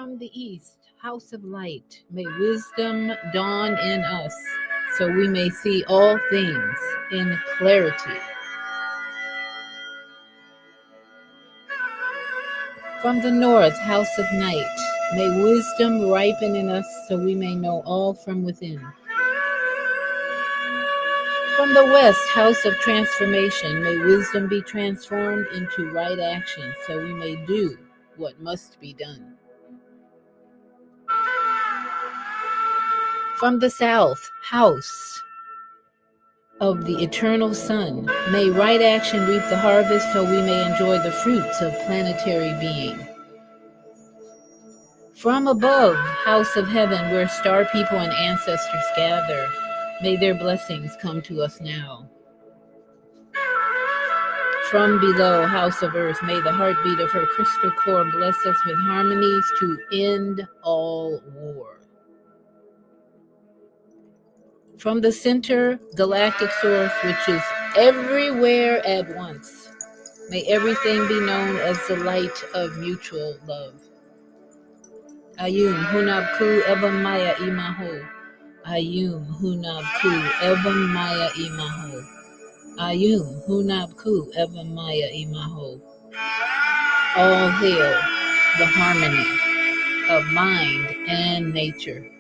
From the east, house of light, may wisdom dawn in us, so we may see all things in clarity. From the north, house of night, may wisdom ripen in us, so we may know all from within. From the west, house of transformation, may wisdom be transformed into right action, so we may do what must be done. From the south, house of the eternal sun, may right action reap the harvest, so we may enjoy the fruits of planetary being. From above, house of heaven, where star people and ancestors gather, may their blessings come to us now. From below, house of earth, may the heartbeat of her crystal core bless us with harmonies to end all war. From the center, galactic source, which is everywhere at once, may everything be known as the light of mutual love. Ayum Hunabku Evam Maya Imaho. Ayum Hunabku Evam Maya Imaho. Ayum Hunabku Evam Maya Imaho. All hail the harmony of mind and nature.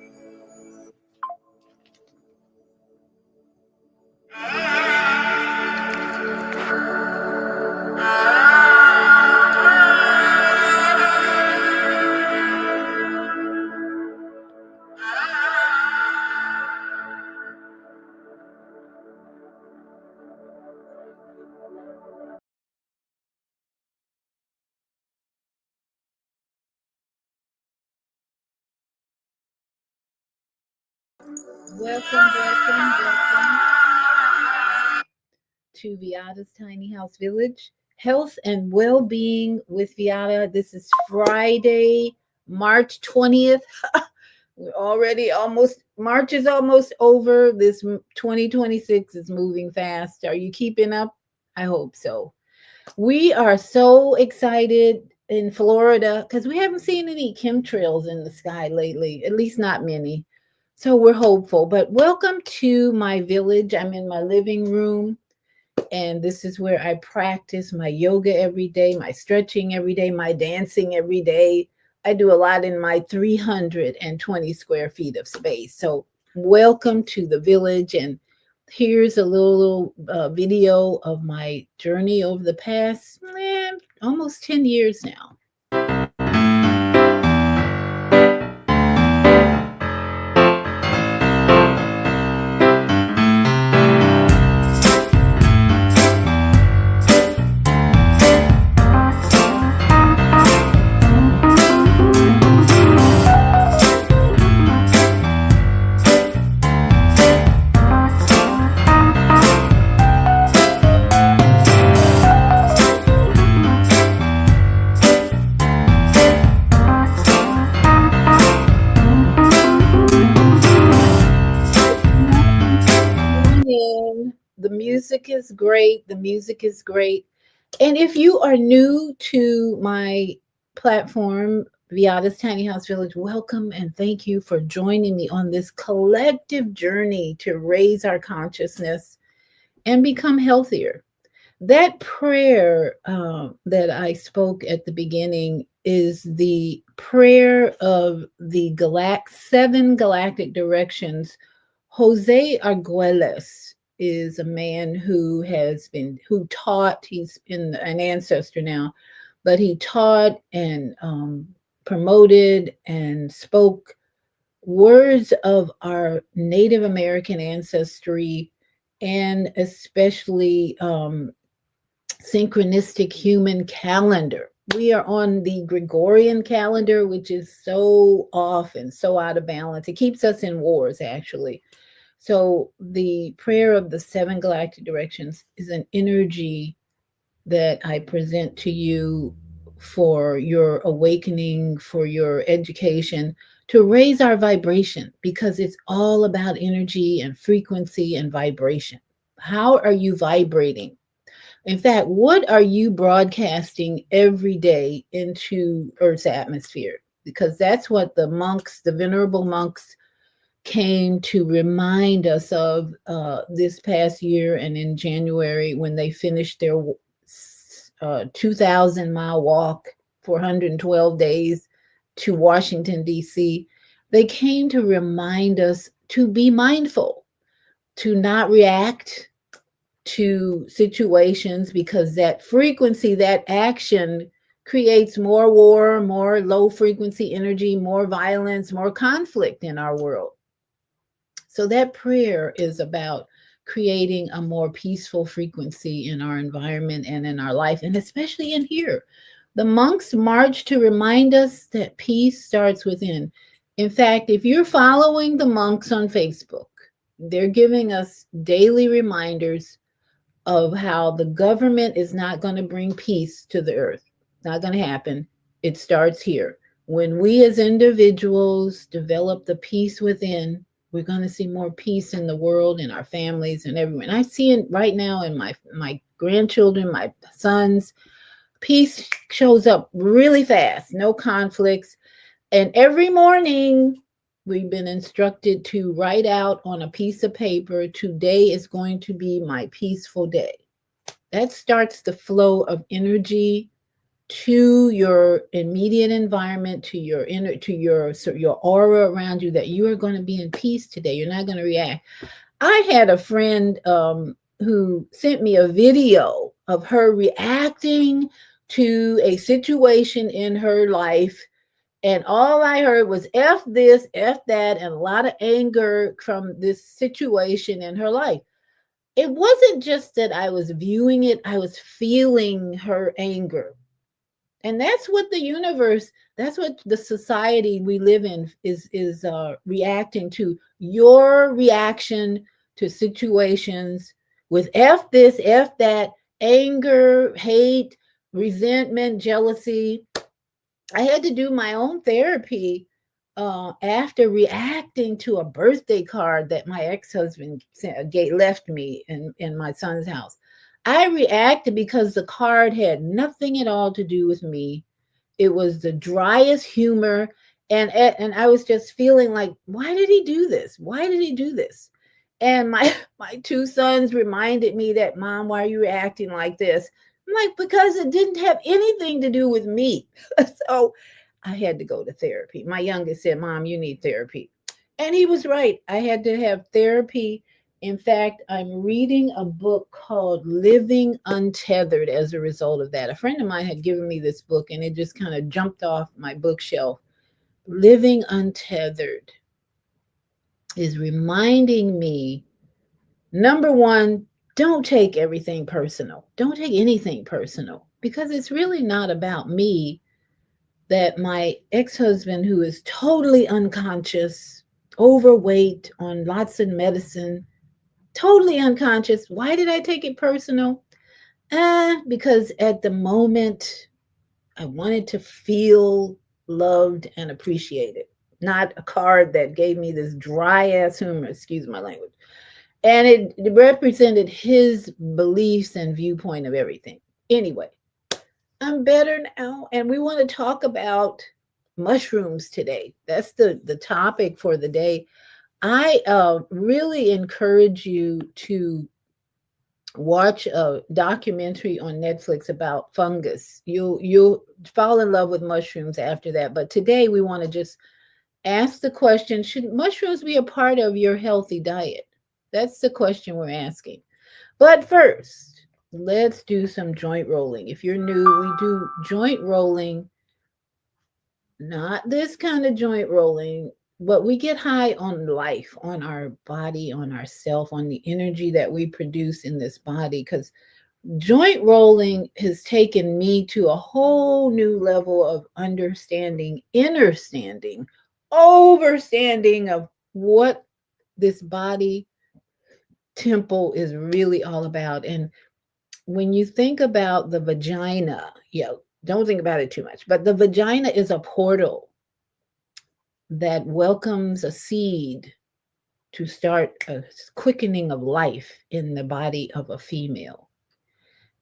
Welcome to Viada's Tiny House Village. Health and well-being with Viada. This is Friday, March 20th. We're already almost, March is almost over. This 2026 is moving fast. Are you keeping up? I hope so. We are so excited in Florida because we haven't seen any chemtrails in the sky lately, at least not many. So we're hopeful. But welcome to my village. I'm in my living room, and this is where I practice my yoga every day, my stretching every day, my dancing every day. I do a lot in my 320 square feet of space. So welcome to the village. And here's a little video of my journey over the past almost 10 years now. The music is great. The music is great. And if you are new to my platform, Viada's Tiny House Village, welcome and thank you for joining me on this collective journey to raise our consciousness and become healthier. That prayer that I spoke at the beginning is the prayer of the seven galactic directions. Jose Arguelles is a man who taught, he's an ancestor now, but he taught and promoted and spoke words of our Native American ancestry, and especially synchronistic human calendar. We are on the Gregorian calendar, which is so off and so out of balance. It keeps us in wars, actually. So the prayer of the seven galactic directions is an energy that I present to you for your awakening, for your education, to raise our vibration, because it's all about energy and frequency and vibration. How are you vibrating? In fact, what are you broadcasting every day into Earth's atmosphere? because that's what the monks, the venerable monks, came to remind us of this past year and in January when they finished their 2,000-mile walk, 412 days to Washington, D.C. They came to remind us to be mindful, to not react to situations, because that frequency, that action creates more war, more low frequency energy, more violence, more conflict in our world. So that prayer is about creating a more peaceful frequency in our environment and in our life, and especially in here. The monks march to remind us that peace starts within. In fact, if you're following the monks on Facebook, they're giving us daily reminders of how the government is not going to bring peace to the earth. It's not going to happen. It starts here. When we as individuals develop the peace within, we're going to see more peace in the world, in our families, and everywhere. And I see it right now in my grandchildren, my sons. Peace shows up really fast, no conflicts. And every morning, we've been instructed to write out on a piece of paper, today is going to be my peaceful day. That starts the flow of energy to your immediate environment, to your inner, to your aura around you, that you are going to be in peace today. You're not going to react. I had a friend who sent me a video of her reacting to a situation in her life, and all I heard was F this, F that, and a lot of anger from this situation in her life. It wasn't just that I was viewing it, I was feeling her anger. And that's what the universe, that's what the society we live in is reacting to. Your reaction to situations with F this, F that, anger, hate, resentment, jealousy. I had to do my own therapy after reacting to a birthday card that my ex-husband left me in my son's house. I reacted because the card had nothing at all to do with me. It was the driest humor, and I was just feeling like, why did he do this? Why did he do this? And my my two sons reminded me that, Mom, why are you reacting like this? I'm like, because it didn't have anything to do with me. So I had to go to therapy. My youngest said, Mom, you need therapy. And he was right. I had to have therapy. In fact, I'm reading a book called Living Untethered as a result of that. A friend of mine had given me this book and it just kind of jumped off my bookshelf. Living Untethered is reminding me, number one, don't take everything personal. Don't take anything personal, because it's really not about me. That my ex-husband, who is totally unconscious, overweight, on lots of medicine, totally unconscious. Why did I take it personal? Because at the moment, I wanted to feel loved and appreciated, not a card that gave me this dry ass humor, excuse my language. And it represented his beliefs and viewpoint of everything. Anyway, I'm better now, and we want to talk about mushrooms today. That's the topic for the day. I really encourage you to watch a documentary on Netflix about fungus. You'll fall in love with mushrooms after that. But today we want to just ask the question, should mushrooms be a part of your healthy diet? That's the question we're asking. But first, let's do some joint rolling. If you're new, we do joint rolling, not this kind of joint rolling, but we get high on life, on our body, on ourself, on the energy that we produce in this body. Because joint rolling has taken me to a whole new level of understanding, understanding of what this body temple is really all about. And when you think about the vagina, don't think about it too much, but the vagina is a portal that welcomes a seed to start a quickening of life in the body of a female.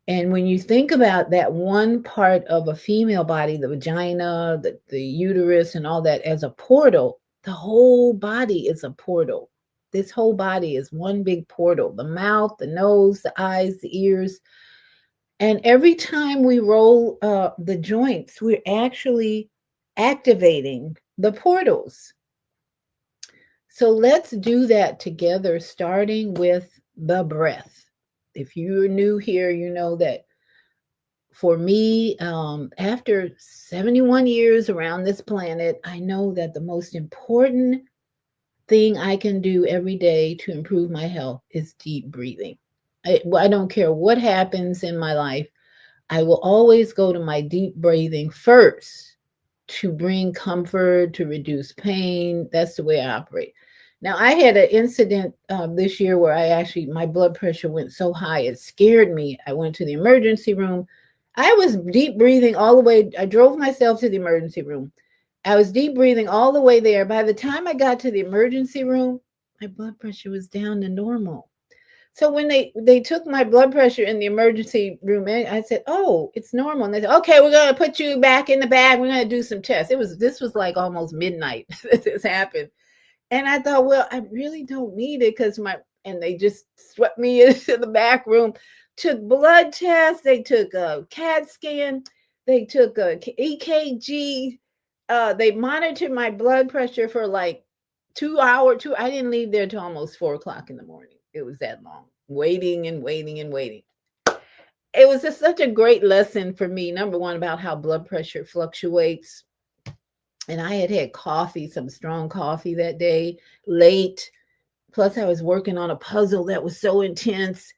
And when you think about that one part of a female body, the vagina, the uterus, and all that as a portal, the whole body is a portal. This whole body is one big portal, the mouth, the nose, the eyes, the ears. And every time we roll the joints, we're actually activating the portals. So let's do that together, starting with the breath. If you're new here, you know that for me, after 71 years around this planet, I know that the most important thing I can do every day to improve my health is deep breathing. I don't care what happens in my life, I will always go to my deep breathing first to bring comfort, to reduce pain. That's the way I operate. Now, I had an incident this year where my blood pressure went so high, it scared me. I went to the emergency room. I was deep breathing all the way. I drove myself to the emergency room. I was deep breathing all the way there. By the time I got to the emergency room, my blood pressure was down to normal. So when they took my blood pressure in the emergency room, I said, "Oh, it's normal." And they said, "Okay, we're gonna put you back in the bag. We're gonna do some tests." This was like almost midnight that this happened, and I thought, well, I really don't need it because and they just swept me into the back room, took blood tests, they took a CAT scan, they took a EKG, they monitored my blood pressure for like 2 hours. I didn't leave there till almost 4 o'clock in the morning. It was that long, waiting and waiting and waiting. It was just such a great lesson for me. Number one, about how blood pressure fluctuates. And I had had coffee, some strong coffee that day, late. Plus, I was working on a puzzle that was so intense.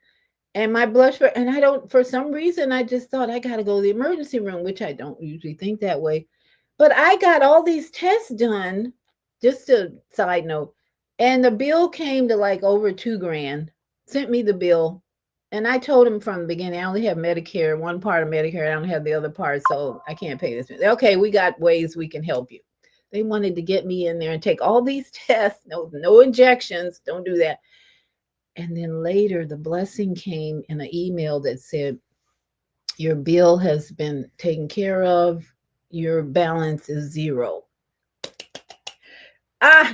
And my blood pressure, and I don't, for some reason, I just thought I got to go to the emergency room, which I don't usually think that way. But I got all these tests done, just a side note. And the bill came to like over 2 grand, sent me the bill. And I told him from the beginning, I only have Medicare, one part of Medicare, I don't have the other part, so I can't pay this. Okay, we got ways we can help you. They wanted to get me in there and take all these tests, no injections, don't do that. And then later, the blessing came in an email that said, your bill has been taken care of. Your balance is zero.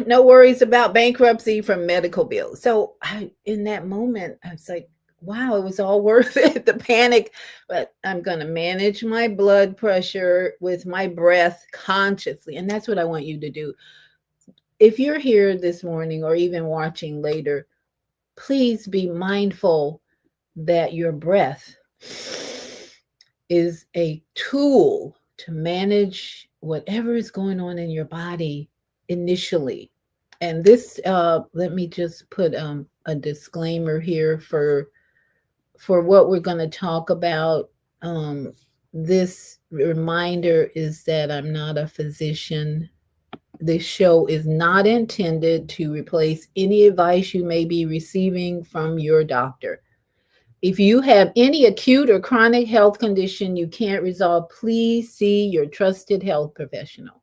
No worries about bankruptcy from medical bills. So in that moment, I was like, wow, it was all worth it, the panic. But I'm going to manage my blood pressure with my breath consciously. And that's what I want you to do. If you're here this morning or even watching later, please be mindful that your breath is a tool to manage whatever is going on in your body initially. And this, let me just put a disclaimer here for what we're going to talk about. This reminder is that I'm not a physician. This show is not intended to replace any advice you may be receiving from your doctor. If you have any acute or chronic health condition you can't resolve, please see your trusted health professional.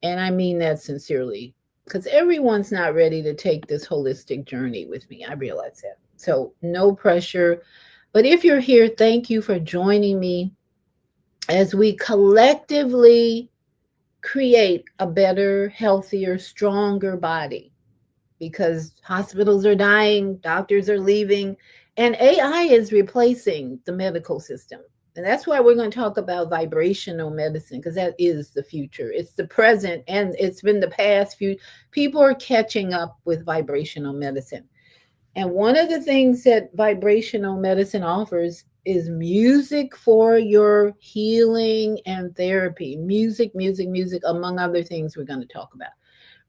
And I mean that sincerely, because everyone's not ready to take this holistic journey with me. I realize that. So, no pressure. But if you're here, thank you for joining me as we collectively create a better, healthier, stronger body, because hospitals are dying, doctors are leaving, and AI is replacing the medical system. And that's why we're going to talk about vibrational medicine, because that is the future. It's the present, and it's been the past few. People are catching up with vibrational medicine. And one of the things that vibrational medicine offers is music for your healing and therapy. Music, among other things we're going to talk about.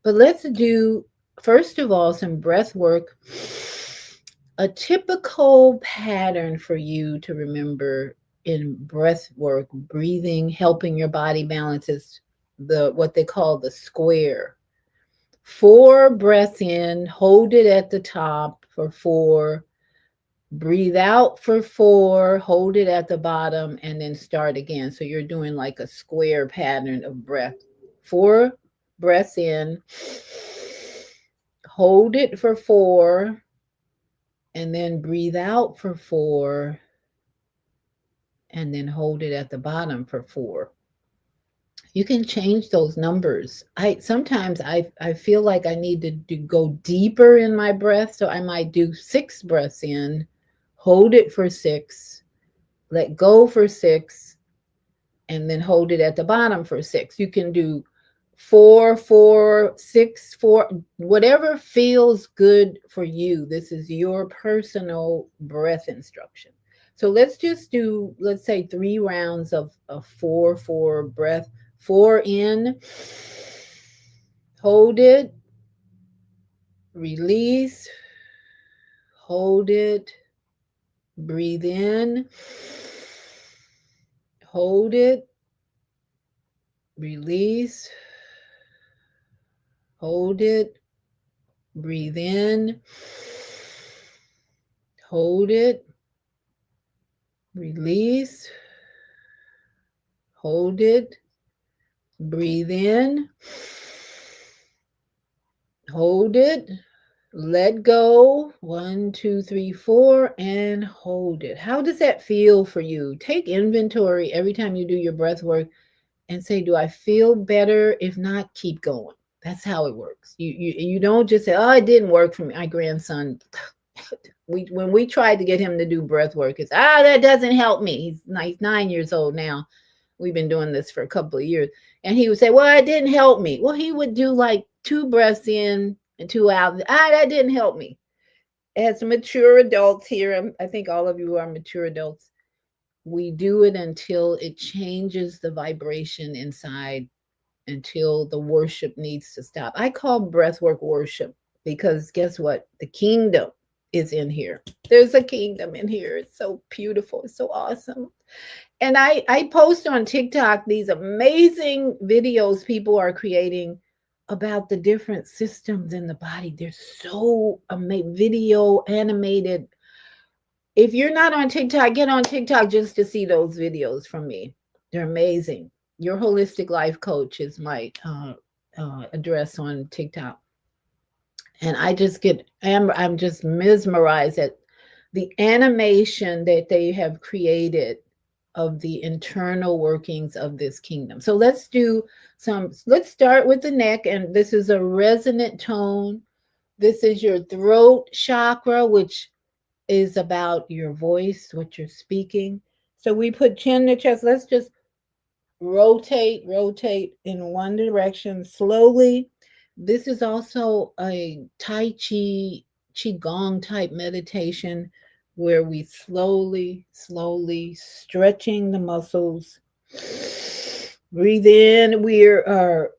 But let's do, first of all, some breath work. A typical pattern for you to remember in breath work, breathing, helping your body balance is what they call the square. 4 breaths in, hold it at the top for 4. Breathe out for 4, hold it at the bottom, and then start again. So you're doing like a square pattern of breath. 4 breaths in, hold it for 4, and then breathe out for 4, and then hold it at the bottom for 4. You can change those numbers. I feel like I need to go deeper in my breath, so I might do 6 breaths in, hold it for 6, let go for 6, and then hold it at the bottom for 6. You can do 4, 4, 6, 4, whatever feels good for you. This is your personal breath instruction. So let's just do, let's say 3 rounds of 4, 4 breath. 4 in, hold it, release, hold it, breathe in, hold it, release, hold it, breathe in, hold it, release, hold it, breathe in, hold it, let go. 1, 2, 3, 4, and hold it. How does that feel for you? Take inventory every time you do your breath work and say, do I feel better? If not, keep going. That's how it works. You don't just say, oh, it didn't work for me. My grandson, when we tried to get him to do breath work, it's, that doesn't help me. He's 9 years old now. We've been doing this for a couple of years. And he would say, well, it didn't help me. Well, he would do like 2 breaths in and 2 out. That didn't help me. As mature adults here, I think all of you are mature adults. We do it until it changes the vibration inside, until the worship needs to stop. I call breathwork worship because guess what? The kingdom is in here. There's a kingdom in here. It's so beautiful. It's so awesome. And I post on TikTok these amazing videos people are creating about the different systems in the body. They're so amazing, video animated. If you're not on TikTok, get on TikTok just to see those videos from me. They're amazing. Your Holistic Life Coach is my address on TikTok. And I'm just mesmerized at the animation that they have created of the internal workings of this kingdom. So let's start with the neck. And this is a resonant tone. This is your throat chakra, which is about your voice, what you're speaking. So we put chin to chest. Let's just rotate in one direction slowly. This is also a Tai Chi, Qigong type meditation where we slowly stretching the muscles. Breathe in. We are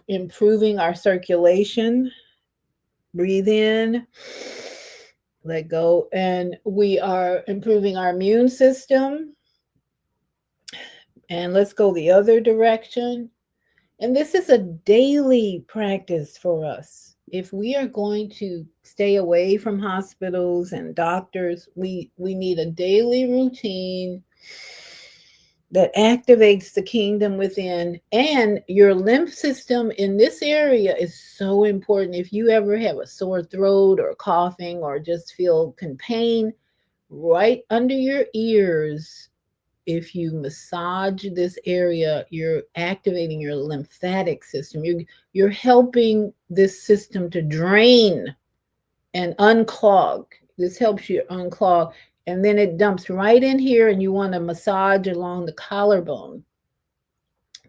improving our circulation. Breathe in, let go, and we are improving our immune system. And let's go the other direction. And this is a daily practice for us. If we are going to stay away from hospitals and doctors, we need a daily routine that activates the kingdom within. And your lymph system in this area is so important. If you ever have a sore throat or coughing or just feel pain right under your ears, if you massage this area, you're activating your lymphatic system. You're helping this system to drain and unclog. This helps you unclog. And then it dumps right in here, and you want to massage along the collarbone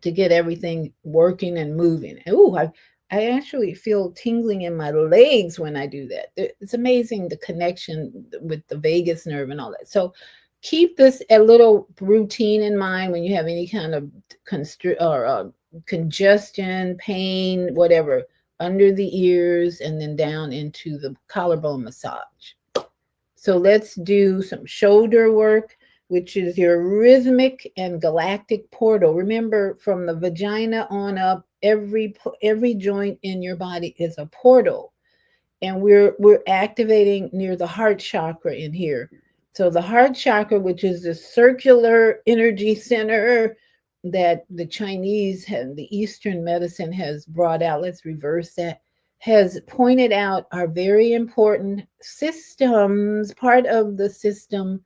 to get everything working and moving. Ooh, I actually feel tingling in my legs when I do that. It's amazing, the connection with the vagus nerve and all that. So keep this a little routine in mind when you have any kind of congestion, pain, whatever, under the ears and then down into the collarbone massage. So let's do some shoulder work, which is your rhythmic and galactic portal. Remember, from the vagina on up, every joint in your body is a portal. And we're activating near the heart chakra in here. So the heart chakra, which is the circular energy center that the Chinese and the Eastern medicine has brought out, let's reverse that, has pointed out are very important systems, part of the system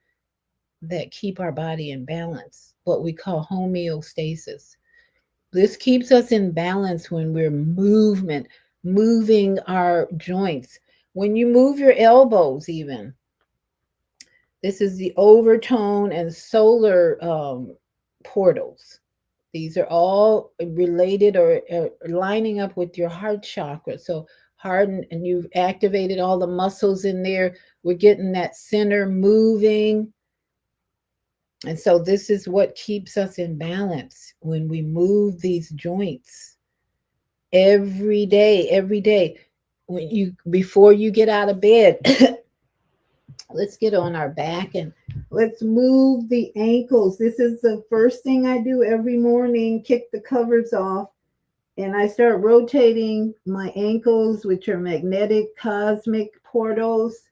that keep our body in balance, what we call homeostasis. This keeps us in balance when we're moving our joints. When you move your elbows, even, this is the overtone and solar portals. These are all related or lining up with your heart chakra. So harden, and you've activated all the muscles in there. We're getting that center moving. And so this is what keeps us in balance when we move these joints every day, every day. When you before you get out of bed, let's get on our back and let's move the ankles. This is the first thing I do every morning, kick the covers off, and I start rotating my ankles, which are magnetic cosmic portals,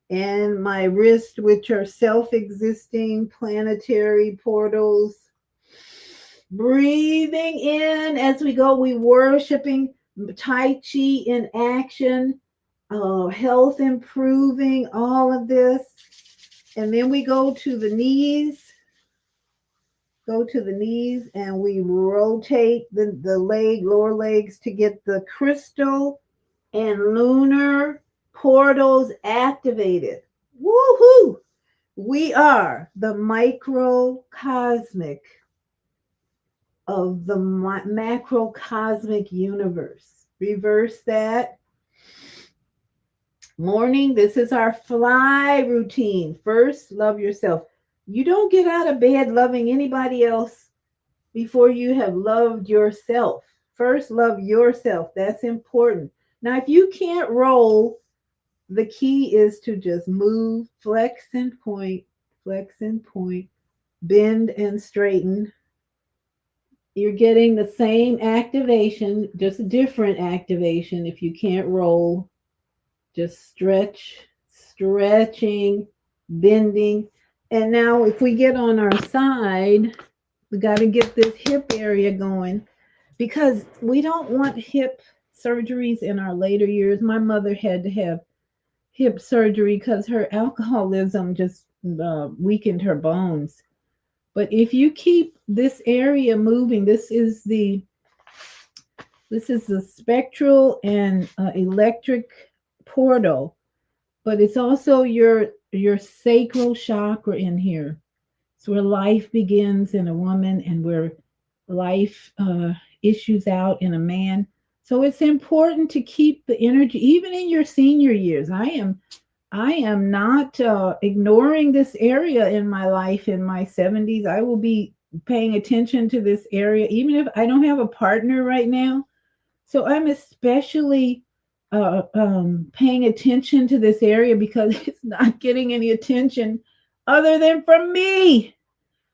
and my wrist, which are self-existing planetary portals. Breathing in as we go, we worshiping Tai Chi in action, health improving, all of this. And then we go to the knees, and we rotate the lower legs to get the crystal and lunar portals activated. Woohoo! We are the microcosmic of the macrocosmic universe. Reverse that. Morning, this is our fly routine. First, love yourself. You don't get out of bed loving anybody else before you have loved yourself. First, love yourself. That's important. Now, if you can't roll, the key is to just move, flex and point, bend and straighten. You're getting the same activation, just a different activation. If you can't roll, just stretching, bending. And now if we get on our side, we got to get this hip area going, because we don't want hip surgeries in our later years. My mother had to have hip surgery because her alcoholism just weakened her bones. But if you keep this area moving, this is the spectral and electric portal, but it's also your sacral chakra in here. It's where life begins in a woman and where life issues out in a man. So it's important to keep the energy, even in your senior years. I am not ignoring this area in my life. In my 70s, I will be paying attention to this area, even if I don't have a partner right now. So I'm especially paying attention to this area because it's not getting any attention other than from me.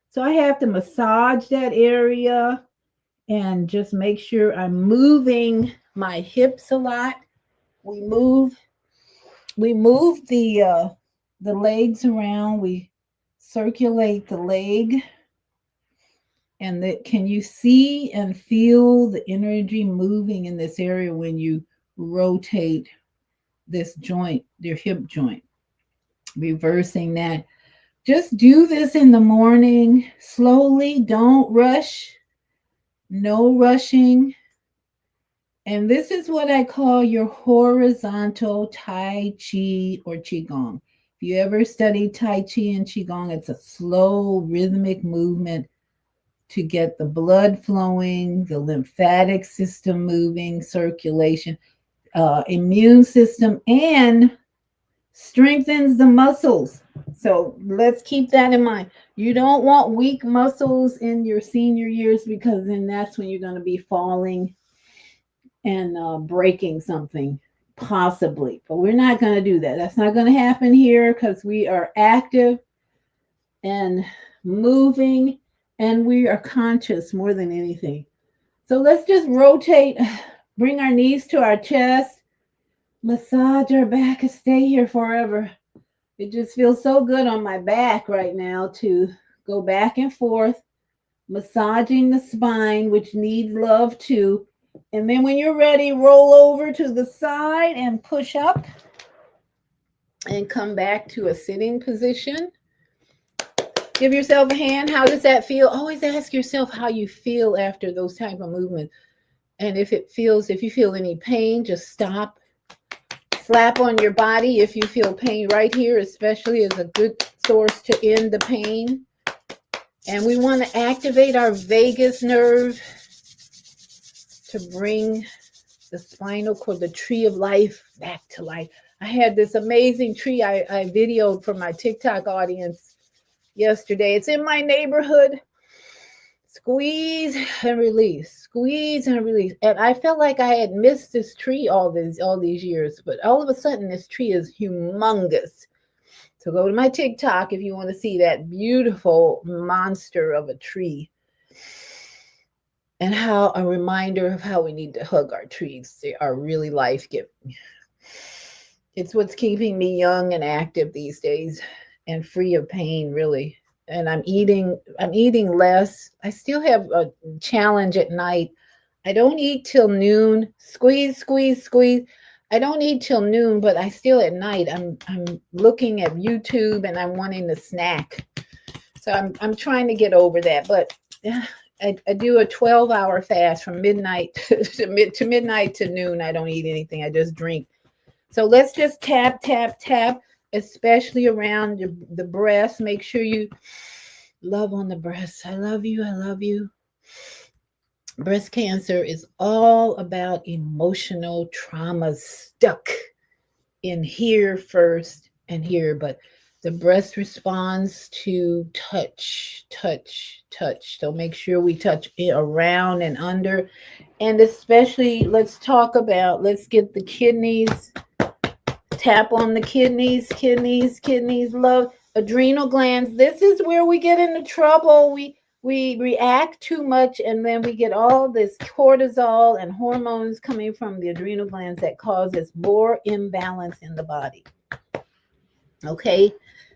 So I have to massage that area and just make sure I'm moving my hips a lot. We move the legs around. We circulate the leg, and that, can you see and feel the energy moving in this area when you rotate this joint, your hip joint? Reversing that. Just do this in the morning, slowly. Don't rush. No rushing. And this is what I call your horizontal Tai Chi or Qigong. If you ever study Tai Chi and Qigong, it's a slow, rhythmic movement to get the blood flowing, the lymphatic system moving, circulation, immune system, and strengthens the muscles. So let's keep that in mind. You don't want weak muscles in your senior years, because then that's when you're going to be falling and breaking something, possibly. But we're not going to do that. That's not going to happen here, because we are active and moving, and we are conscious more than anything. So let's just rotate, bring our knees to our chest, massage our back, and stay here forever. It just feels so good on my back right now to go back and forth, massaging the spine, which needs love too. And then when you're ready, roll over to the side and push up and come back to a sitting position. Give yourself a hand. How does that feel? Always ask yourself how you feel after those type of movements. And if you feel any pain, just stop. Slap on your body if you feel pain right here, especially is a good source to end the pain. And we want to activate our vagus nerve to bring the spinal cord, the tree of life, back to life. I had this amazing tree I videoed for my TikTok audience yesterday. It's in my neighborhood. Squeeze and release, squeeze and release. And I felt like I had missed this tree all these years, but all of a sudden this tree is humongous. So go to my TikTok if you want to see that beautiful monster of a tree. And how a reminder of how we need to hug our trees. They are really life-giving. It's what's keeping me young and active these days and free of pain, really. And I'm eating less. I still have a challenge at night. I don't eat till noon. Squeeze, squeeze, squeeze. I don't eat till noon, but I still at night I'm looking at YouTube and I'm wanting to snack. So I'm trying to get over that. But I do a 12-hour fast from midnight to midnight to noon. I don't eat anything. I just drink. So let's just tap, tap, tap, especially around the breast. Make sure you love on the breast. I love you. I love you. Breast cancer is all about emotional trauma stuck in here first and here, but the breast responds to touch, touch, touch. So make sure we touch it around and under. And especially, let's get the kidneys. Tap on the kidneys, love, adrenal glands. This is where we get into trouble. We react too much, and then we get all this cortisol and hormones coming from the adrenal glands that causes more imbalance in the body. Okay,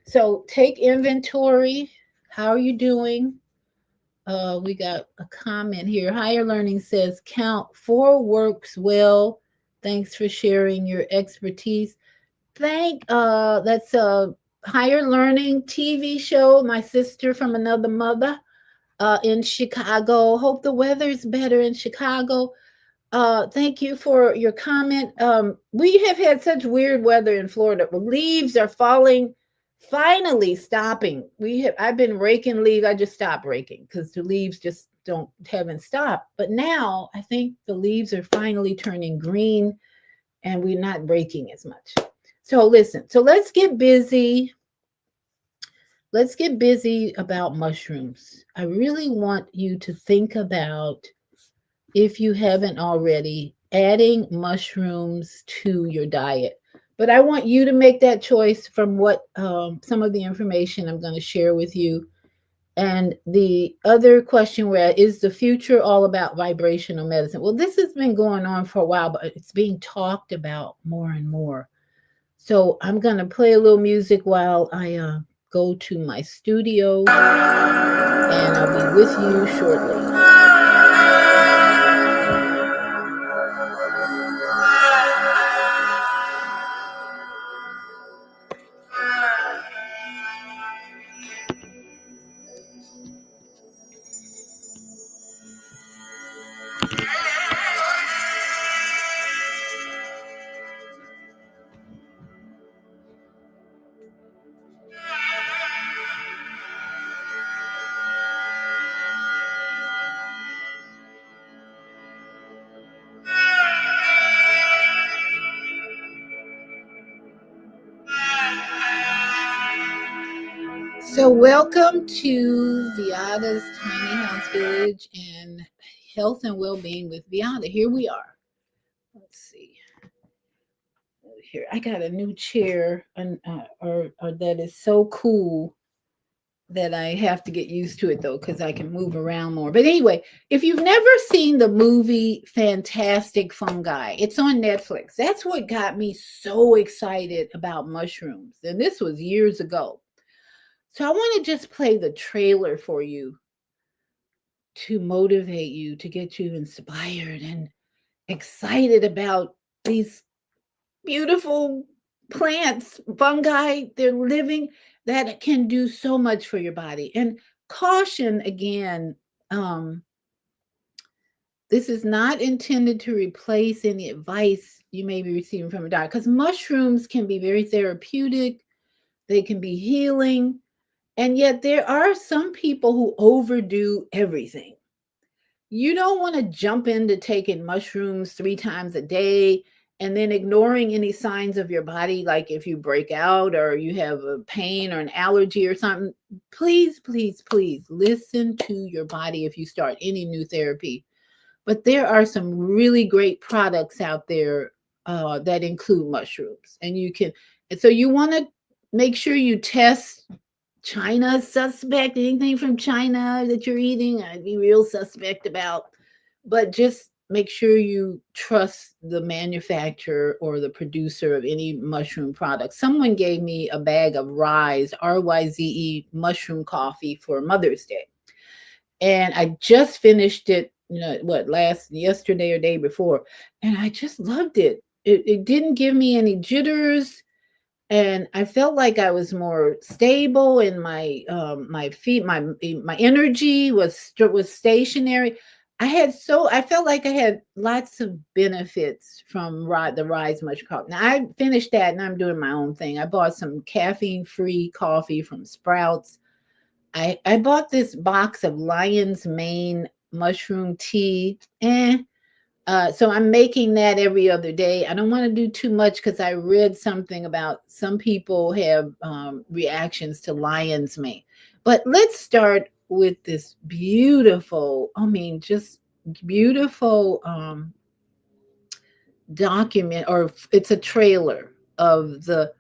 so take inventory. How are you doing? We got a comment here. Higher Learning says, count 4 works well. Thanks for sharing your expertise. That's a Higher Learning TV show. My sister from another mother in Chicago. Hope the weather's better in Chicago. Thank you for your comment. We have had such weird weather in Florida. Leaves are falling, finally stopping. I've been raking leaves. I just stopped raking because the leaves just haven't stopped. But now I think the leaves are finally turning green and we're not raking as much. So listen, let's get busy. Let's get busy about mushrooms. I really want you to think about, if you haven't already, adding mushrooms to your diet. But I want you to make that choice from what some of the information I'm going to share with you. And the other question, where is the future all about vibrational medicine? Well, this has been going on for a while, but it's being talked about more and more. So I'm going to play a little music while I go to my studio, and I'll be with you shortly. So welcome to Viada's Tiny House Village and Health and Wellbeing with Viada. Here we are. Let's see. Here, I got a new chair, or that is so cool that I have to get used to it though, because I can move around more. But anyway, if you've never seen the movie Fantastic Fungi, it's on Netflix. That's what got me so excited about mushrooms. And this was years ago. So I want to just play the trailer for you to motivate you, to get you inspired and excited about these beautiful plants, fungi, they're living that can do so much for your body. And caution again, this is not intended to replace any advice you may be receiving from a doctor because mushrooms can be very therapeutic, they can be healing, and yet there are some people who overdo everything. You don't want to jump into taking mushrooms 3 times a day and then ignoring any signs of your body, like if you break out or you have a pain or an allergy or something. Please, please, please listen to your body if you start any new therapy. But there are some really great products out there that include mushrooms, and you can. And so you want to make sure you test China suspect, anything from China that you're eating, I'd be real suspect about. But just make sure you trust the manufacturer or the producer of any mushroom product. Someone gave me a bag of Ryze, RYZE mushroom coffee for Mother's Day. And I just finished it, yesterday or day before, and I just loved it. It didn't give me any jitters, and I felt like I was more stable in my feet. My energy was stationary. I felt like I had lots of benefits from the Rise Much Coffee. Now I finished that, and I'm doing my own thing. I bought some caffeine-free coffee from Sprouts. I bought this box of lion's mane mushroom tea. So I'm making that every other day. I don't want to do too much because I read something about some people have reactions to lion's mane. But let's start with this beautiful, just beautiful document, or it's a trailer of the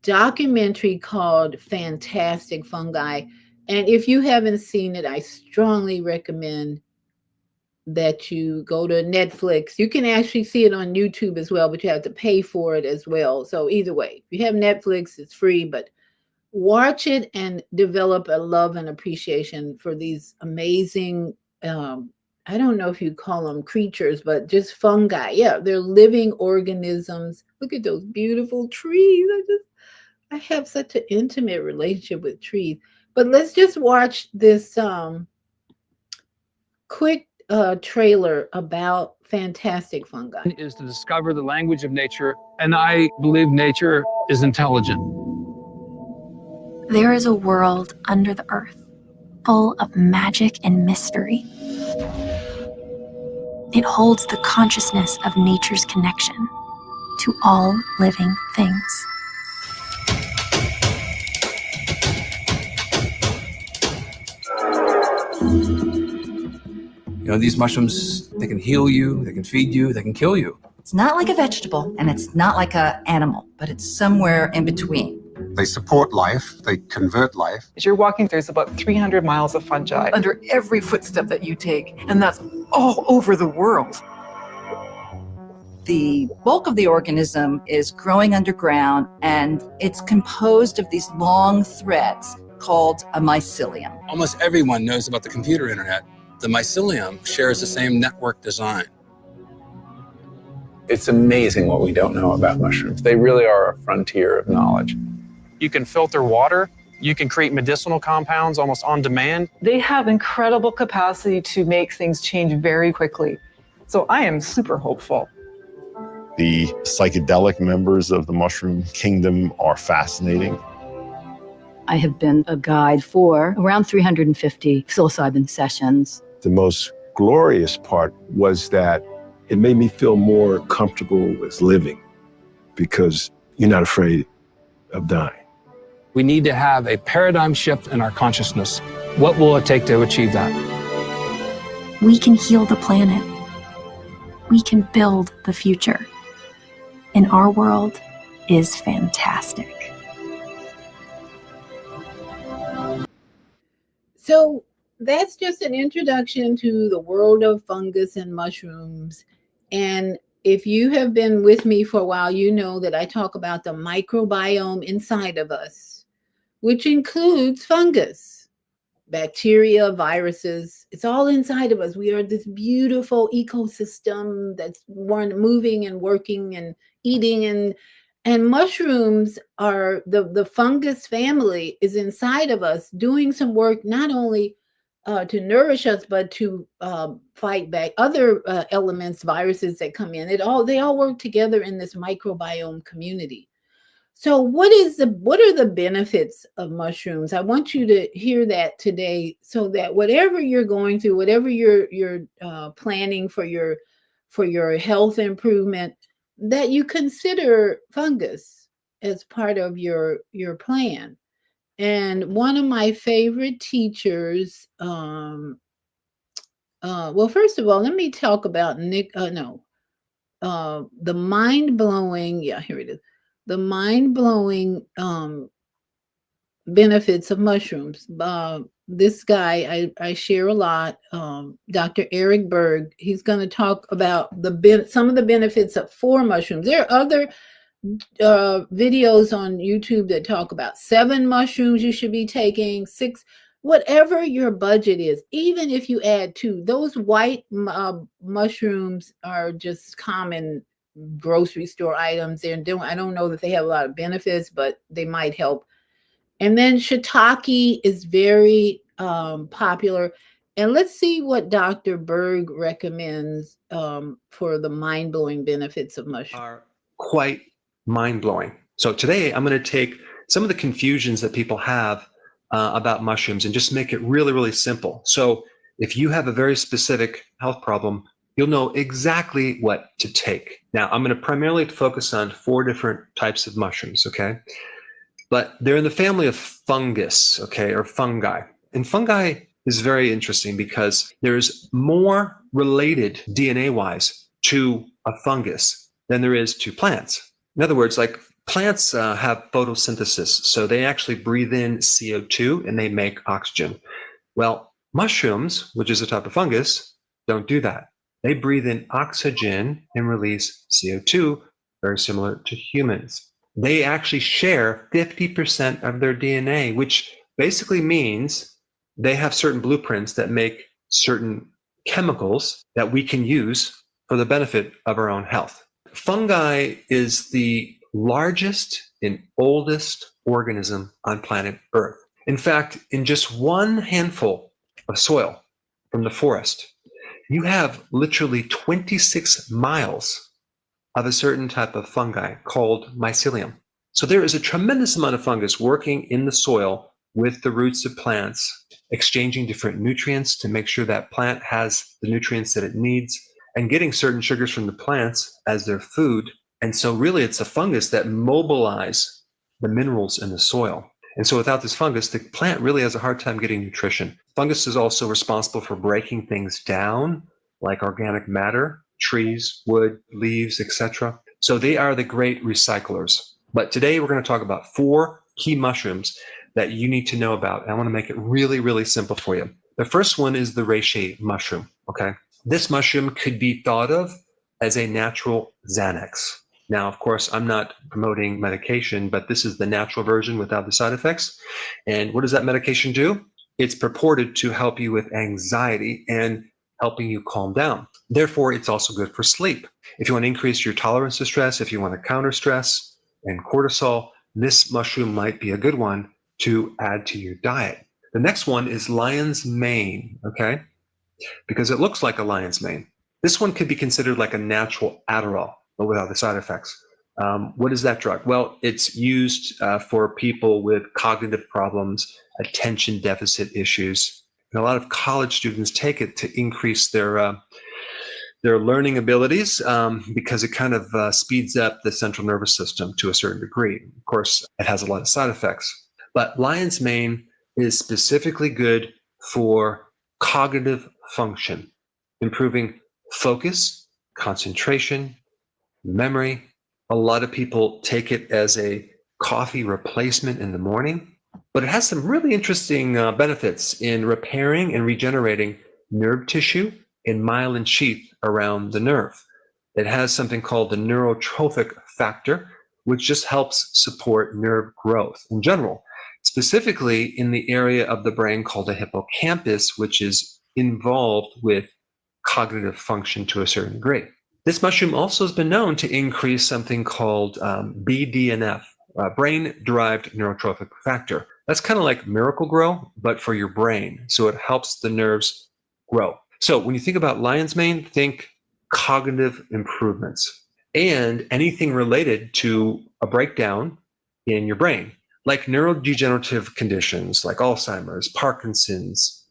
documentary called Fantastic Fungi. And if you haven't seen it, I strongly recommend that you go to Netflix. You can actually see it on YouTube as well, but you have to pay for it as well. So either way, if you have Netflix, it's free, but watch it and develop a love and appreciation for these amazing, I don't know if you call them creatures, but just fungi. Yeah, they're living organisms. Look at those beautiful trees. I have such an intimate relationship with trees. But let's just watch this quick trailer about fantastic fungi. Is to discover the language of nature, and I believe nature is intelligent. There is a world under the earth, full of magic and mystery. It holds the consciousness of nature's connection to all living things. These mushrooms, they can heal you, they can feed you, they can kill you. It's not like a vegetable, and it's not like an animal, but it's somewhere in between. They support life, they convert life. As you're walking through, it's about 300 miles of fungi. Under every footstep that you take, and that's all over the world. The bulk of the organism is growing underground, and it's composed of these long threads called a mycelium. Almost everyone knows about the computer internet. The mycelium shares the same network design. It's amazing what we don't know about mushrooms. They really are a frontier of knowledge. You can filter water. You can create medicinal compounds almost on demand. They have incredible capacity to make things change very quickly. So I am super hopeful. The psychedelic members of the mushroom kingdom are fascinating. I have been a guide for around 350 psilocybin sessions. The most glorious part was that it made me feel more comfortable with living because you're not afraid of dying. We need to have a paradigm shift in our consciousness. What will it take to achieve that? We can heal the planet. We can build the future. And our world is fantastic. So that's just an introduction to the world of fungus and mushrooms. And if you have been with me for a while, you know that I talk about the microbiome inside of us, which includes fungus, bacteria, viruses. It's all inside of us. We are this beautiful ecosystem that's moving and working and eating. And mushrooms are the fungus family is inside of us doing some work, not only to nourish us, but to fight back other elements, viruses that come in. They all work together in this microbiome community. So what are the benefits of mushrooms? I want you to hear that today, so that whatever you're going through, whatever you're planning for your health improvement, that you consider fungus as part of your plan. And one of my favorite teachers, well, first of all, let me talk about the mind blowing. Yeah, here it is. The mind blowing benefits of mushrooms. This guy I share a lot, Dr. Eric Berg. He's going to talk about some of the benefits for mushrooms. There are other videos on YouTube that talk about 7 mushrooms you should be taking, 6, whatever your budget is. Even if you add 2, those white mushrooms are just common grocery store items. I don't know that they have a lot of benefits, but they might help. And then shiitake is very popular. And let's see what Dr. Berg recommends for the mind-blowing benefits of mushrooms. Are quite mind-blowing. So today I'm going to take some of the confusions that people have about mushrooms and just make it really, really simple. So if you have a very specific health problem, you'll know exactly what to take. Now, I'm going to primarily focus on 4 different types of mushrooms, okay? But they're in the family of fungus, okay, or fungi. And fungi is very interesting because there's more related DNA-wise to a fungus than there is to plants. In other words, like plants have photosynthesis, so they actually breathe in CO2 and they make oxygen. Well, mushrooms, which is a type of fungus, don't do that. They breathe in oxygen and release CO2, very similar to humans. They actually share 50% of their DNA, which basically means they have certain blueprints that make certain chemicals that we can use for the benefit of our own health. Fungi is the largest and oldest organism on planet Earth. In fact, in just one handful of soil from the forest, you have literally 26 miles of a certain type of fungi called mycelium. So there is a tremendous amount of fungus working in the soil with the roots of plants, exchanging different nutrients to make sure that plant has the nutrients that it needs, and getting certain sugars from the plants as their food. And so really it's a fungus that mobilize the minerals in the soil. And so without this fungus, the plant really has a hard time getting nutrition. Fungus is also responsible for breaking things down, like organic matter, trees, wood, leaves, etc. So they are the great recyclers. But today we're going to talk about 4 key mushrooms that you need to know about. And I want to make it really, really simple for you. The first one is the reishi mushroom, okay? This mushroom could be thought of as a natural Xanax. Now, of course, I'm not promoting medication, but this is the natural version without the side effects. And what does that medication do? It's purported to help you with anxiety and helping you calm down. Therefore, it's also good for sleep. If you want to increase your tolerance to stress, if you want to counter stress and cortisol, this mushroom might be a good one to add to your diet. The next one is lion's mane, okay? Because it looks like a lion's mane. This one could be considered like a natural Adderall, but without the side effects. What is that drug? Well, it's used for people with cognitive problems, attention deficit issues. And a lot of college students take it to increase their learning abilities because it kind of speeds up the central nervous system to a certain degree. Of course, it has a lot of side effects. But lion's mane is specifically good for cognitive function, improving focus, concentration, memory. A lot of people take it as a coffee replacement in the morning, but it has some really interesting benefits in repairing and regenerating nerve tissue and myelin sheath around the nerve. It has something called the neurotrophic factor, which just helps support nerve growth in general, specifically in the area of the brain called the hippocampus, which is involved with cognitive function to a certain degree. This mushroom also has been known to increase something called BDNF, brain-derived neurotrophic factor. That's kind of like Miracle Grow, but for your brain. So it helps the nerves grow. So when you think about lion's mane, think cognitive improvements and anything related to a breakdown in your brain, like neurodegenerative conditions like Alzheimer's, Parkinson's,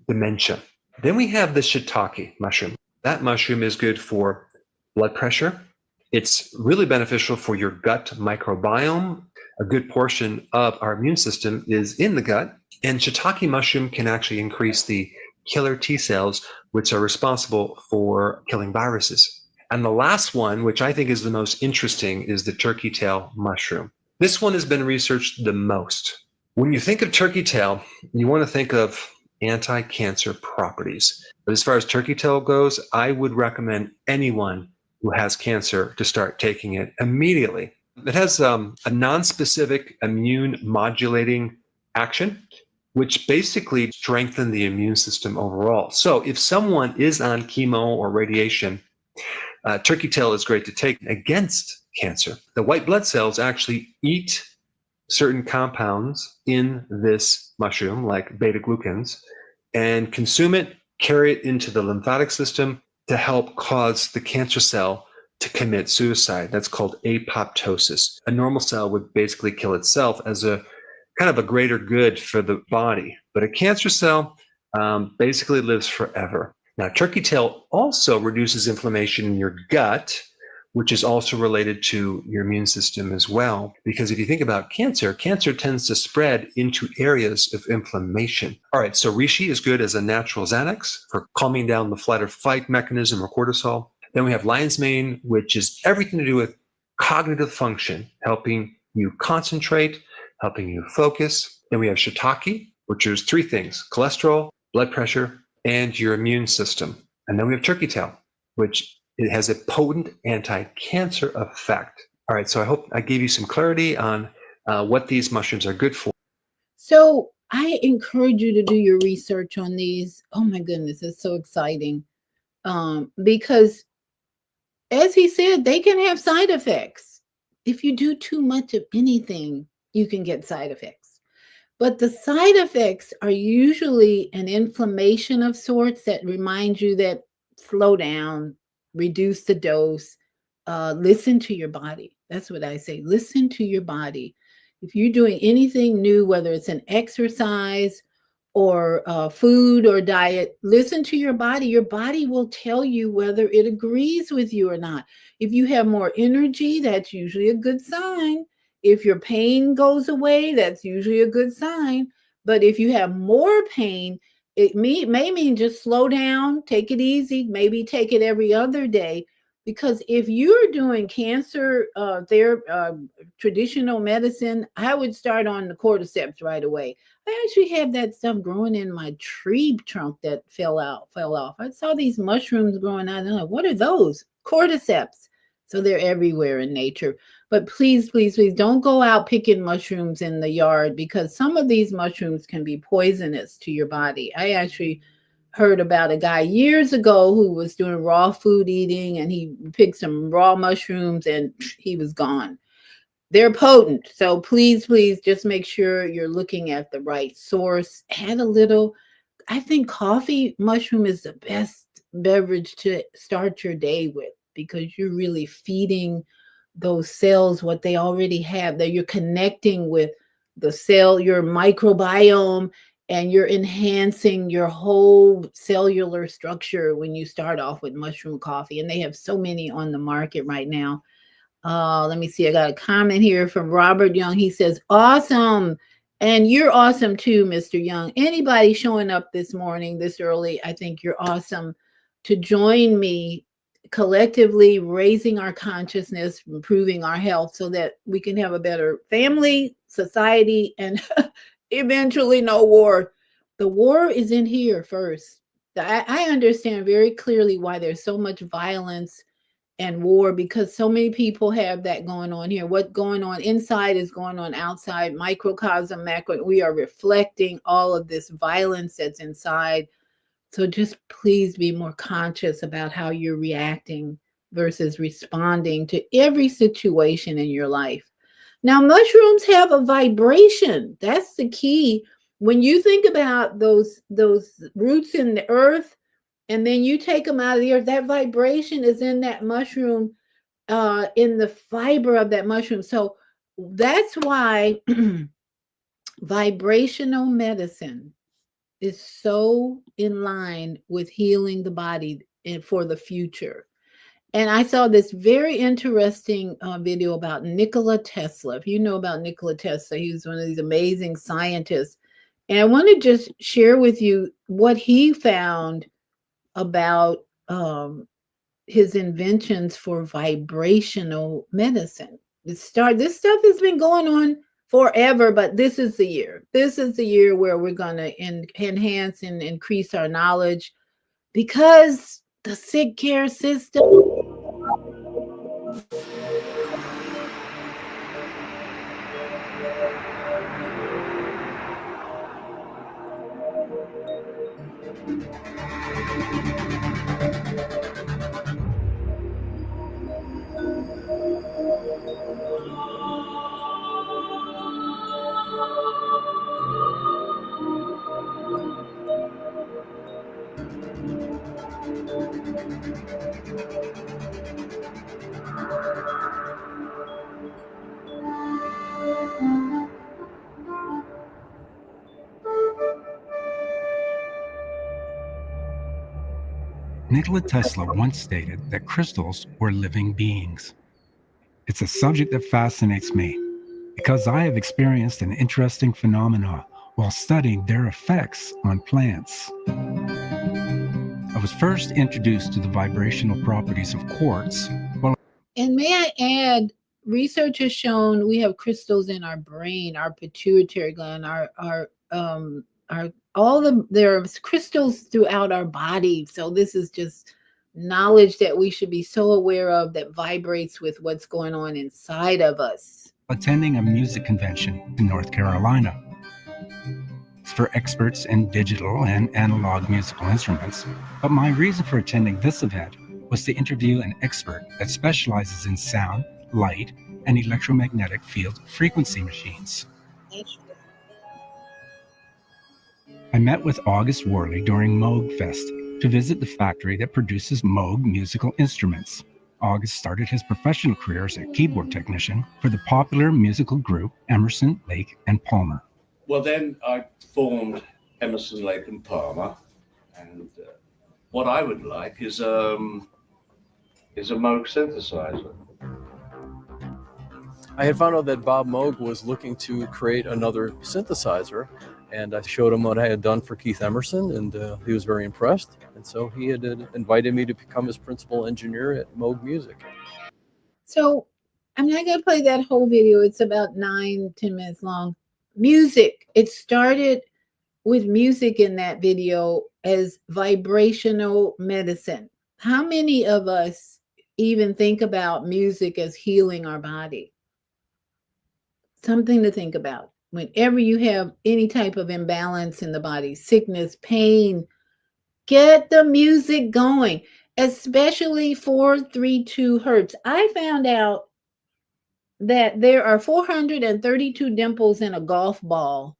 dementia. Then we have the shiitake mushroom. That mushroom is good for blood pressure. It's really beneficial for your gut microbiome. A good portion of our immune system is in the gut. And shiitake mushroom can actually increase the killer T cells, which are responsible for killing viruses. And the last one, which I think is the most interesting, is the turkey tail mushroom. This one has been researched the most. When you think of turkey tail, you want to think of anti-cancer properties. But as far as turkey tail goes, I would recommend anyone who has cancer to start taking it immediately. It has a non-specific immune modulating action, which basically strengthens the immune system overall. So if someone is on chemo or radiation, turkey tail is great to take against cancer. The white blood cells actually eat certain compounds in this mushroom, like beta glucans, and consume it, carry it into the lymphatic system to help cause the cancer cell to commit suicide. That's called apoptosis. A normal cell would basically kill itself as a kind of a greater good for the body. But a cancer cell basically lives forever. Now, turkey tail also reduces inflammation in your gut, which is also related to your immune system as well. Because if you think about cancer, cancer tends to spread into areas of inflammation. All right, so reishi is good as a natural Xanax for calming down the flight or fight mechanism or cortisol. Then we have lion's mane, which is everything to do with cognitive function, helping you concentrate, helping you focus. Then we have shiitake, which is three things: cholesterol, blood pressure, and your immune system. And then we have turkey tail, which it has a potent anti-cancer effect. All right, so I hope I gave you some clarity on what these mushrooms are good for. So I encourage you to do your research on these. Oh my goodness, it's so exciting. Because as he said, they can have side effects. If you do too much of anything, you can get side effects. But the side effects are usually an inflammation of sorts that reminds you that slow down, reduce the dose, listen to your body. That's what I say. Listen to your body. If you're doing anything new, whether it's an exercise or food or diet, listen to your body. Your body will tell you whether it agrees with you or not. If you have more energy, that's usually a good sign. If your pain goes away, that's usually a good sign. But if you have more pain, it may mean just slow down, take it easy, maybe take it every other day. Because if you're doing cancer traditional medicine, I would start on the cordyceps right away. I actually have that stuff growing in my tree trunk that fell off. I saw these mushrooms growing out, and I'm like, what are those? Cordyceps. So they're everywhere in nature. But please, please, please don't go out picking mushrooms in the yard, because some of these mushrooms can be poisonous to your body. I actually heard about a guy years ago who was doing raw food eating, and he picked some raw mushrooms and he was gone. They're potent. So please, please just make sure you're looking at the right source. Add a little. I think coffee mushroom is the best beverage to start your day with, because you're really feeding those cells what they already have, that you're connecting with the cell, your microbiome, and you're enhancing your whole cellular structure when you start off with mushroom coffee. And they have so many on the market right now. Let me see. I got a comment here from Robert Young. He says, awesome. And you're awesome too, Mr. Young. Anybody showing up this morning, this early, I think you're awesome to join me collectively raising our consciousness, improving our health so that we can have a better family, society, and eventually no war. The war is in here first. I understand very clearly why there's so much violence and war, because so many people have that going on here. What's going on inside is going on outside, microcosm, macro. We are reflecting all of this violence that's inside. So just please be more conscious about how you're reacting versus responding to every situation in your life. Now, mushrooms have a vibration. That's the key. When you think about those roots in the earth, and then you take them out of the earth, that vibration is in that mushroom, in the fiber of that mushroom. So that's why vibrational medicine is so in line with healing the body and for the future. And I saw this very interesting video about Nikola Tesla. If you know about Nikola Tesla, he was one of these amazing scientists. And I want to just share with you what he found about his inventions for vibrational medicine. This stuff has been going on forever, but this is the year. This is the year where we're going to enhance and increase our knowledge, because the sick care system. Nikola Tesla once stated that crystals were living beings. It's a subject that fascinates me because I have experienced an interesting phenomena while studying their effects on plants. I was first introduced to the vibrational properties of quartz. And may I add, research has shown we have crystals in our brain, our pituitary gland, there's crystals throughout our body. So this is just knowledge that we should be so aware of, that vibrates with what's going on inside of us. Attending a music convention in North Carolina. It's for experts in digital and analog musical instruments, but my reason for attending this event was to interview an expert that specializes in sound, light, and electromagnetic field frequency machines. I met with August Worley during Moog Fest to visit the factory that produces Moog musical instruments. August started his professional career as a keyboard technician for the popular musical group Emerson, Lake and Palmer. Well, then I formed Emerson, Lake and Palmer, and what I would like is a Moog synthesizer. I had found out that Bob Moog was looking to create another synthesizer, and I showed him what I had done for Keith Emerson, and he was very impressed. And so he had invited me to become his principal engineer at Moog Music. So I'm not going to play that whole video. It's about 9-10 minutes long. Music. It started with music in that video as vibrational medicine. How many of us even think about music as healing our body? Something to think about. Whenever you have any type of imbalance in the body, sickness, pain, get the music going, especially 432 hertz. I found out that there are 432 dimples in a golf ball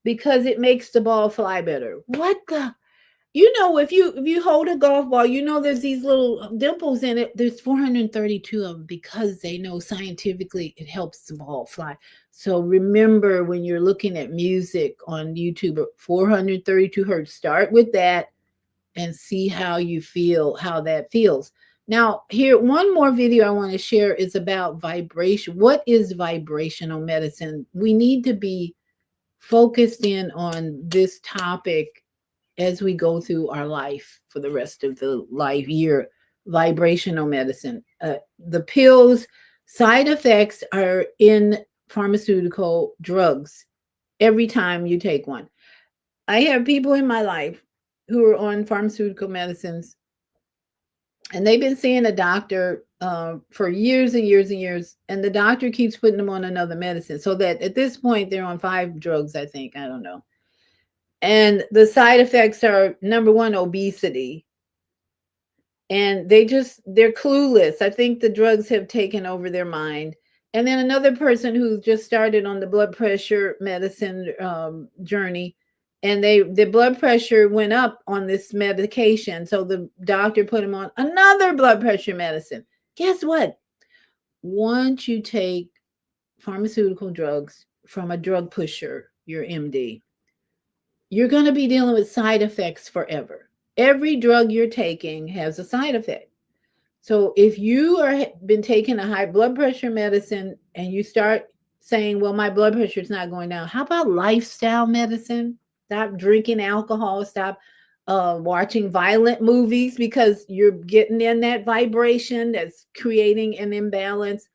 because it makes the ball fly better. What the? You know, if you hold a golf ball, you know there's these little dimples in it. There's 432 of them because they know scientifically it helps the ball fly. So remember, when you're looking at music on YouTube, 432 hertz, start with that and see how you feel, how that feels. Now, here, one more video I want to share is about vibration. What is vibrational medicine? We need to be focused in on this topic as we go through our life for the rest of the life year. Vibrational medicine. The pills, side effects are in pharmaceutical drugs every time you take one. I have people in my life who are on pharmaceutical medicines, and they've been seeing a doctor for years and years and years, and the doctor keeps putting them on another medicine, so that at this point they're on 5 drugs, I think. I don't know. And the side effects are, number one, obesity. and they're clueless. I think the drugs have taken over their mind. And then another person who just started on the blood pressure medicine journey, and their blood pressure went up on this medication, so the doctor put him on another blood pressure medicine. Guess what? Once you take pharmaceutical drugs from a drug pusher, your MD, you're going to be dealing with side effects forever. Every drug you're taking has a side effect. So if you are been taking a high blood pressure medicine and you start saying, well, my blood pressure is not going down, how about lifestyle medicine? Stop drinking alcohol, stop watching violent movies, because you're getting in that vibration that's creating an imbalance.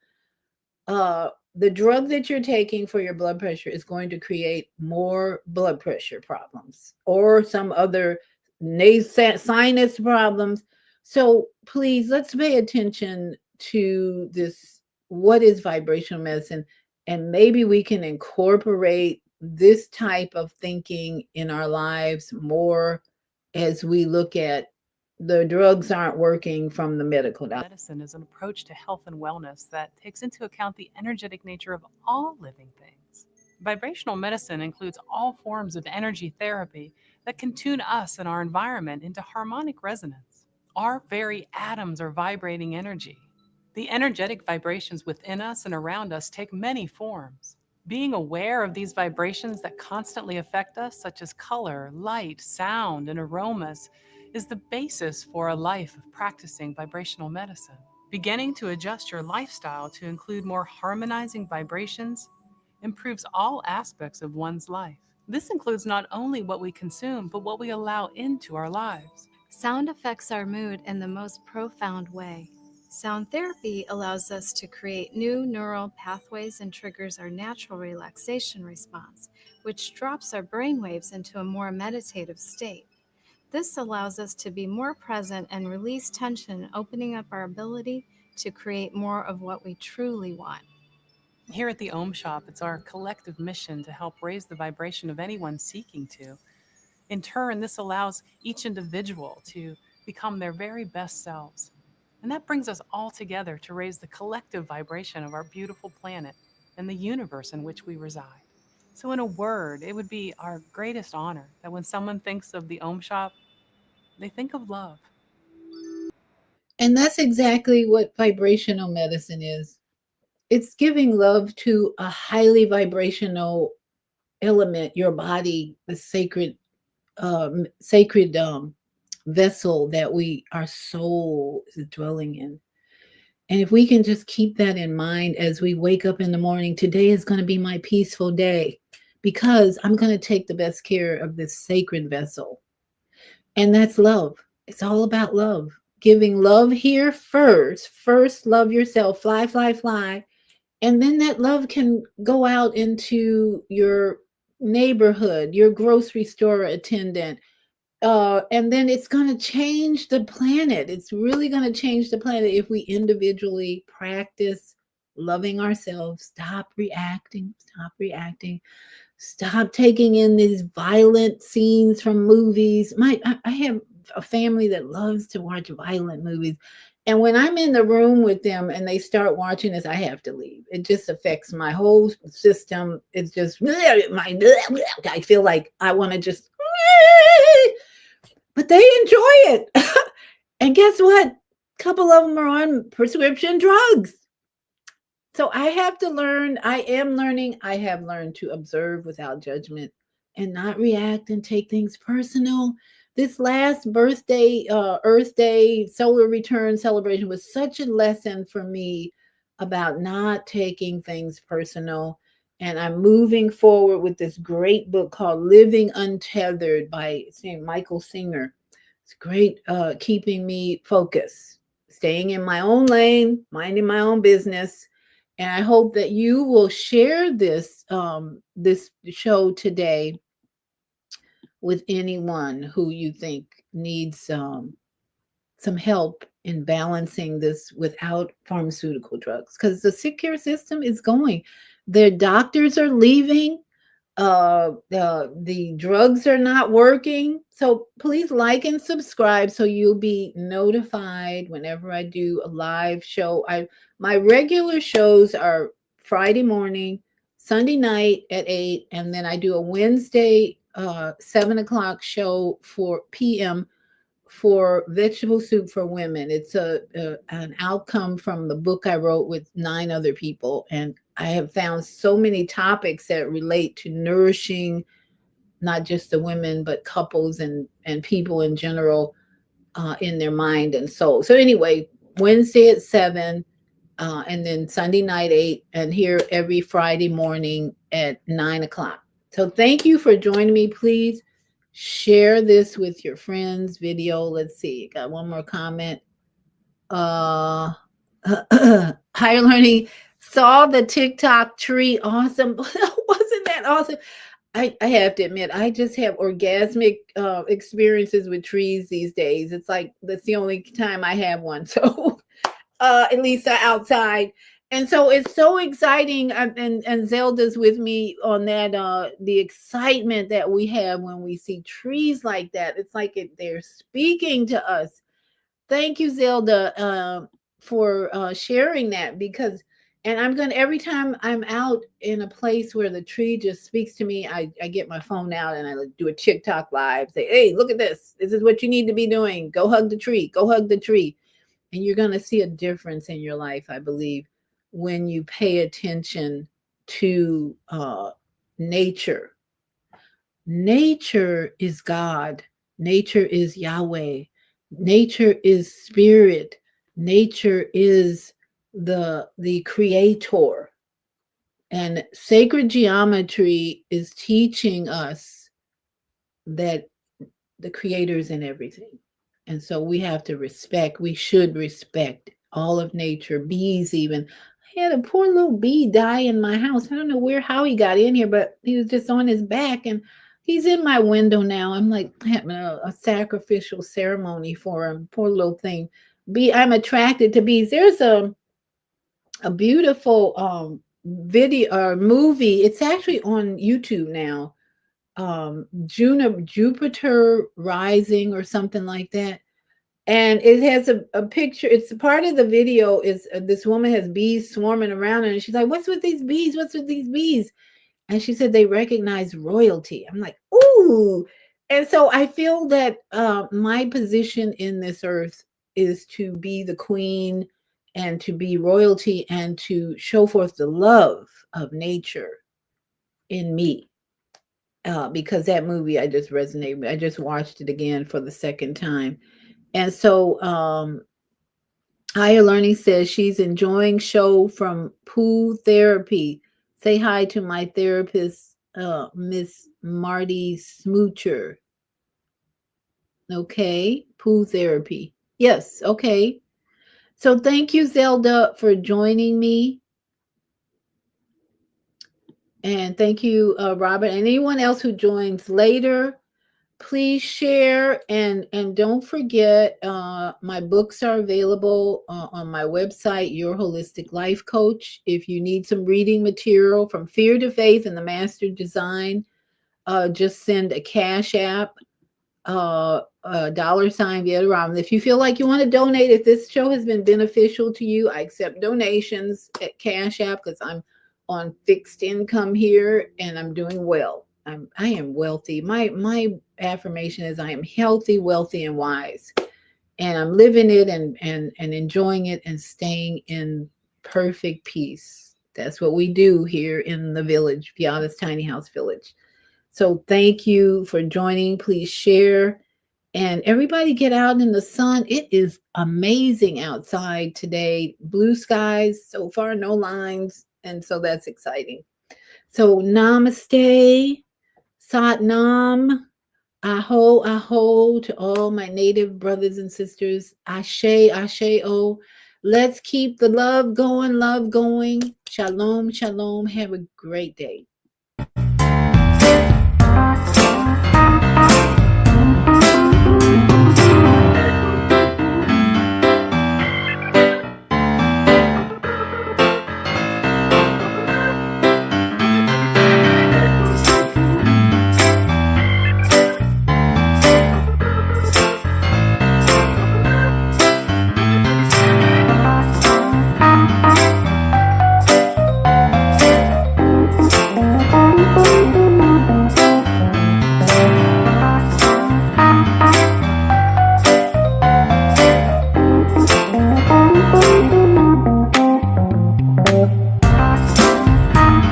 The drug that you're taking for your blood pressure is going to create more blood pressure problems or some other sinus problems. So please, let's pay attention to this. What is vibrational medicine? And maybe we can incorporate this type of thinking in our lives more as we look at the drugs aren't working from the medical doctor. Medicine is an approach to health and wellness that takes into account the energetic nature of all living things. Vibrational medicine includes all forms of energy therapy that can tune us and our environment into harmonic resonance. Our very atoms are vibrating energy. The energetic vibrations within us and around us take many forms. Being aware of these vibrations that constantly affect us, such as color, light, sound, and aromas, is the basis for a life of practicing vibrational medicine. Beginning to adjust your lifestyle to include more harmonizing vibrations improves all aspects of one's life. This includes not only what we consume, but what we allow into our lives. Sound affects our mood in the most profound way. Sound therapy allows us to create new neural pathways and triggers our natural relaxation response, which drops our brainwaves into a more meditative state. This allows us to be more present and release tension, opening up our ability to create more of what we truly want. Here at the Om Shop, it's our collective mission to help raise the vibration of anyone seeking to. In turn, this allows each individual to become their very best selves. And that brings us all together to raise the collective vibration of our beautiful planet and the universe in which we reside. So in a word, it would be our greatest honor that when someone thinks of the Om Shop, they think of love. And that's exactly what vibrational medicine is. It's giving love to a highly vibrational element, your body, the sacred vessel that our soul is dwelling in. And if we can just keep that in mind as we wake up in the morning, today is going to be my peaceful day because I'm going to take the best care of this sacred vessel. And that's love. It's all about love. Giving love here first. First, love yourself. Fly, fly, fly. And then that love can go out into your neighborhood, your grocery store attendant. And then it's going to change the planet. It's really going to change the planet if we individually practice loving ourselves. Stop reacting. Stop reacting. Stop taking in these violent scenes from movies. I have a family that loves to watch violent movies. And when I'm in the room with them and they start watching this, I have to leave. It just affects my whole system. It's just, I feel like I want to just, but they enjoy it. And guess what? A couple of them are on prescription drugs. So I have to learn, I am learning, I have learned to observe without judgment and not react and take things personal. This last birthday, Earth Day, solar return celebration was such a lesson for me about not taking things personal. And I'm moving forward with this great book called Living Untethered by Michael Singer. It's great, keeping me focused, staying in my own lane, minding my own business. And I hope that you will share this this show today with anyone who you think needs some help in balancing this without pharmaceutical drugs, because the sick care system is going. Their doctors are leaving. the drugs are not working. So please like and subscribe so you'll be notified whenever I do a live show. My regular shows are Friday morning, Sunday night at 8, and then I do a Wednesday 7 o'clock show for PM for Vegetable Soup for Women. It's an outcome from the book I wrote with 9 other people, and I have found so many topics that relate to nourishing not just the women but couples and people in general, in their mind and soul. So anyway, Wednesday at 7, and then Sunday night 8, and here every Friday morning at 9 o'clock. So thank you for joining me. Please share this with your friends. Video. Let's see. Got one more comment. Higher Learning saw the TikTok tree. Awesome. Wasn't that awesome? I have to admit, I just have orgasmic experiences with trees these days. It's like that's the only time I have one. So at least outside. And so it's so exciting. And Zelda's with me on that. The excitement that we have when we see trees like that. It's like they're speaking to us. Thank you, Zelda, for sharing that, because, and I'm going to, every time I'm out in a place where the tree just speaks to me, I get my phone out and I do a TikTok live, say, hey, look at this. This is what you need to be doing. Go hug the tree. Go hug the tree. And you're going to see a difference in your life, I believe, when you pay attention to nature. Nature is God. Nature is Yahweh. Nature is spirit. Nature is the creator. And sacred geometry is teaching us that the creator is in everything. And so we have to respect, we should respect all of nature, bees even. I had a poor little bee die in my house. I don't know how he got in here, but he was just on his back and he's in my window now. I'm like having a sacrificial ceremony for him. Poor little thing. I'm attracted to bees. There's a beautiful video or movie. It's actually on YouTube now. Jupiter Rising or something like that. And it has a picture. It's a part of the video is this woman has bees swarming around her, and she's like, what's with these bees? What's with these bees? And she said they recognize royalty. I'm like, ooh. And so I feel that my position in this earth is to be the queen and to be royalty and to show forth the love of nature in me. Because that movie I just resonated with. I just watched it again for the second time. And so Higher Learning says she's enjoying show from Pool Therapy. Say hi to my therapist, Miss Marty Smoocher. Okay, Pool Therapy. Yes, okay. So thank you, Zelda, for joining me. And thank you, Robert, and anyone else who joins later. Please share and don't forget, my books are available on my website, Your Holistic Life Coach. If you need some reading material from Fear to Faith and the Master Design, just send a Cash App, $$ Vieta. If you feel like you want to donate, if this show has been beneficial to you, I accept donations at Cash App because I'm on fixed income here and I'm doing well. I am wealthy. My affirmation is I am healthy, wealthy, and wise. And I'm living it and enjoying it and staying in perfect peace. That's what we do here in the village, Vieta's Tiny House Village. So thank you for joining. Please share. And everybody get out in the sun. It is amazing outside today. Blue skies, so far no lines. And so that's exciting. So namaste. Sat Nam, aho to all my native brothers and sisters. Ashe, ashe, oh. Let's keep the love going, love going. Shalom, shalom. Have a great day.